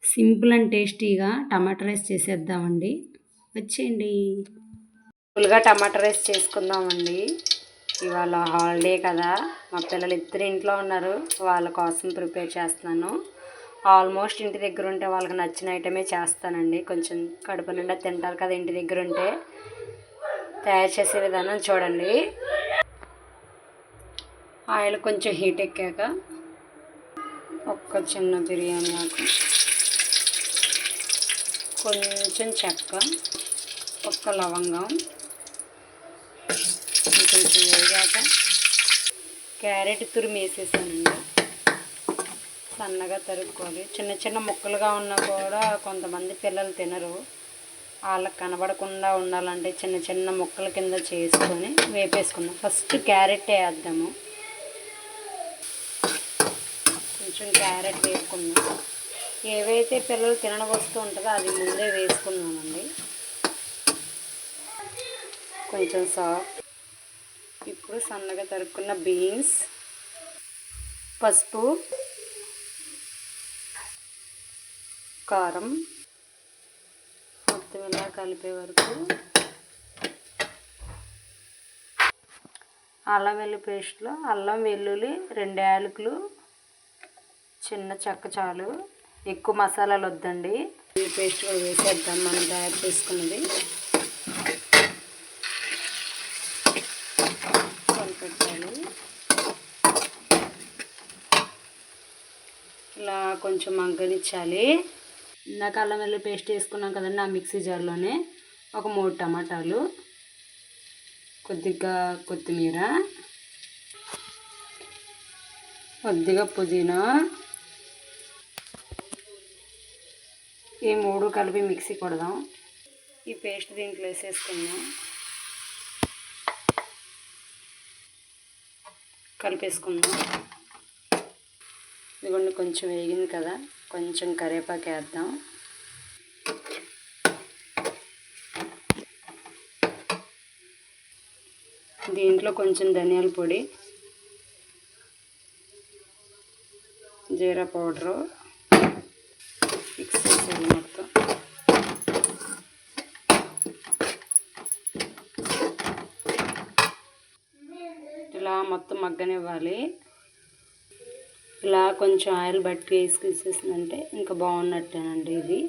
Simple and టేస్టీగా టమాటా rice చేసేద్దామండి. వచ్చేయండి. సింపుల్గా టమాటా రైస్ చేసుకుందామండి. ఇవాళ హాలిడే కదా, మా పిల్లలు ఇద్దరు ఇంట్లో ఉన్నారు, వాళ్ళ కోసం ప్రిపేర్ చేస్తున్నాను. ఆల్మోస్ట్ ఇంటి దగ్గర ఉంటే వాళ్ళకి నచ్చిన ఐటమే చేస్తానండి. కొంచెం కడుపు నిండా తింటారు కదా ఇంటి దగ్గర ఉంటే. తయారు చేసే విధానం చూడండి. ఆయిల్ కొంచెం హీట్ ఎక్కాక ఒక్క చిన్న బిర్యానీ ఆకు, కొంచెం చెక్క, ఒక్క లవంగం, కొంచెం వేగాక క్యారెట్ తురిమి వేసేసానండి. సన్నగా తరుక్కోవాలి. చిన్న చిన్న ముక్కలుగా ఉన్నా కూడా కొంతమంది పిల్లలు తినరు. వాళ్ళకి కనబడకుండా ఉండాలంటే చిన్న చిన్న ముక్కల కింద చేసుకొని వేపేసుకుందాం. ఫస్ట్ క్యారెట్ వేద్దాము. కొంచెం క్యారెట్ వేసుకుందాం. ఏవైతే పిల్లలు తినవస్తూ ఉంటుందో అది ముందే వేసుకున్నామండి. కొంచెం సాఫ్ట్. ఇప్పుడు సన్నగా తరుక్కున్న బీన్స్, పసుపు, కారం మొత్తం ఇలా కలిపే వరకు అల్లం వెల్లుల్లి పేస్ట్లో అల్లం వెల్లుల్లి 2 యాలకులు, చిన్న చెక్క చాలు, ఎక్కువ మసాలాలు వద్దండి. ఈ పేస్ట్ కూడా వేసేద్దాం మనం తయారు చేసుకున్నది. కలిపెట్టాలి. ఇలా కొంచెం మగ్గనిచ్చాలి. ఇందాక అల్లం వెల్లుల్లి పేస్ట్ వేసుకున్నాం కదండి, ఆ మిక్సీ జార్లోనే ఒక 3 టమాటాలు, కొద్దిగా కొత్తిమీర, కొద్దిగా పుదీనా, ఈ 3 కలిపి మిక్సీ కొడదాం. ఈ పేస్ట్ దీంట్లో వేసేసుకుందాం. కలిపేసుకుందాం. ఇదిగోండి కొంచెం వేగింది కదా, కొంచెం కరివేపాకు వేద్దాం. దీంట్లో కొంచెం ధనియాల పొడి, జీరా పౌడరు మిక్స్ చేసేది మొత్తం. ఇలా మొత్తం మగ్గనివ్వాలి. ఇలా కొంచెం ఆయిల్ బట్టి వేసేసిందంటే ఇంకా బాగున్నట్టేనండి. ఇది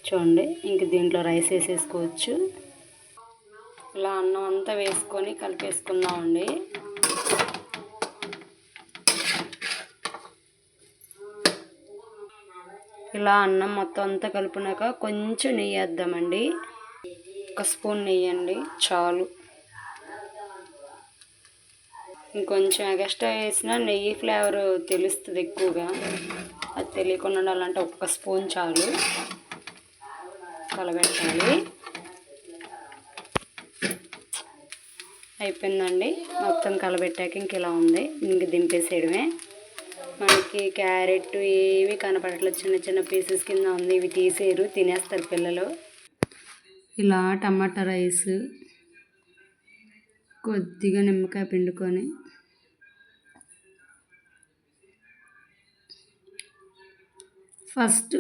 చూడండి. ఇంక దీంట్లో రైస్ వేసేసుకోవచ్చు. ఇలా అన్నం అంతా వేసుకొని కలిపేసుకుందామండి. ఇలా అన్నం మొత్తం అంతా కలిపినాక కొంచెం నెయ్యి వేద్దామండి. 1 స్పూన్ నెయ్యి అండి చాలు. ఇంకొంచెం ఎక్స్ట్రా వేసినా నెయ్యి ఫ్లేవర్ తెలుస్తుంది ఎక్కువగా. అది తెలియకుండా ఉండాలంటే 1 స్పూన్ చాలు. కలబెట్టాలి. అయిపోయిందండి. మొత్తం కలబెట్టాక ఇంక ఇలా ఉంది. ఇంక దింపేసేయడమే. మనకి క్యారెట్ ఏవి కనపడట్లేదు, చిన్న చిన్న పీసెస్ కింద ఉంది. ఇవి తీసేరు, తినేస్తారు పిల్లలు. ఇలా టమాటా రైస్ కొద్దిగా నిమ్మకాయ పిండుకొని ఫస్ట్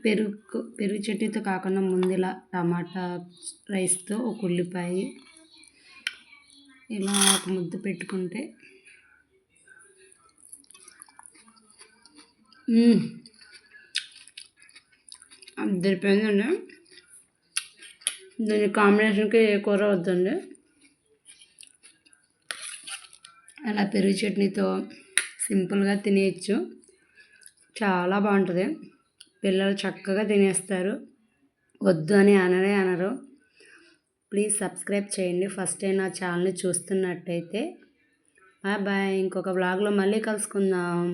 పెరుగు చట్నీతో కాకుండా ముందు ఇలా టమాటా రైస్తో ఒక ఉల్లిపాయ ఇలా ఒక ముద్ద పెట్టుకుంటే అద్దరిపోయిందండి. దీని కాంబినేషన్కి ఏ కూర వద్దండి. అలా పెరుగు చట్నీతో సింపుల్గా తినేయచ్చు. చాలా బాగుంటుంది. పిల్లలు చక్కగా తినేస్తారు. వద్దు అని అనరు. ప్లీజ్ సబ్స్క్రైబ్ చేయండి. ఫస్ట్ టైం నా ఛానల్ని చూస్తున్నట్టయితే. బాయ్. ఇంకొక వ్లాగ్లో మళ్ళీ కలుసుకుందాం.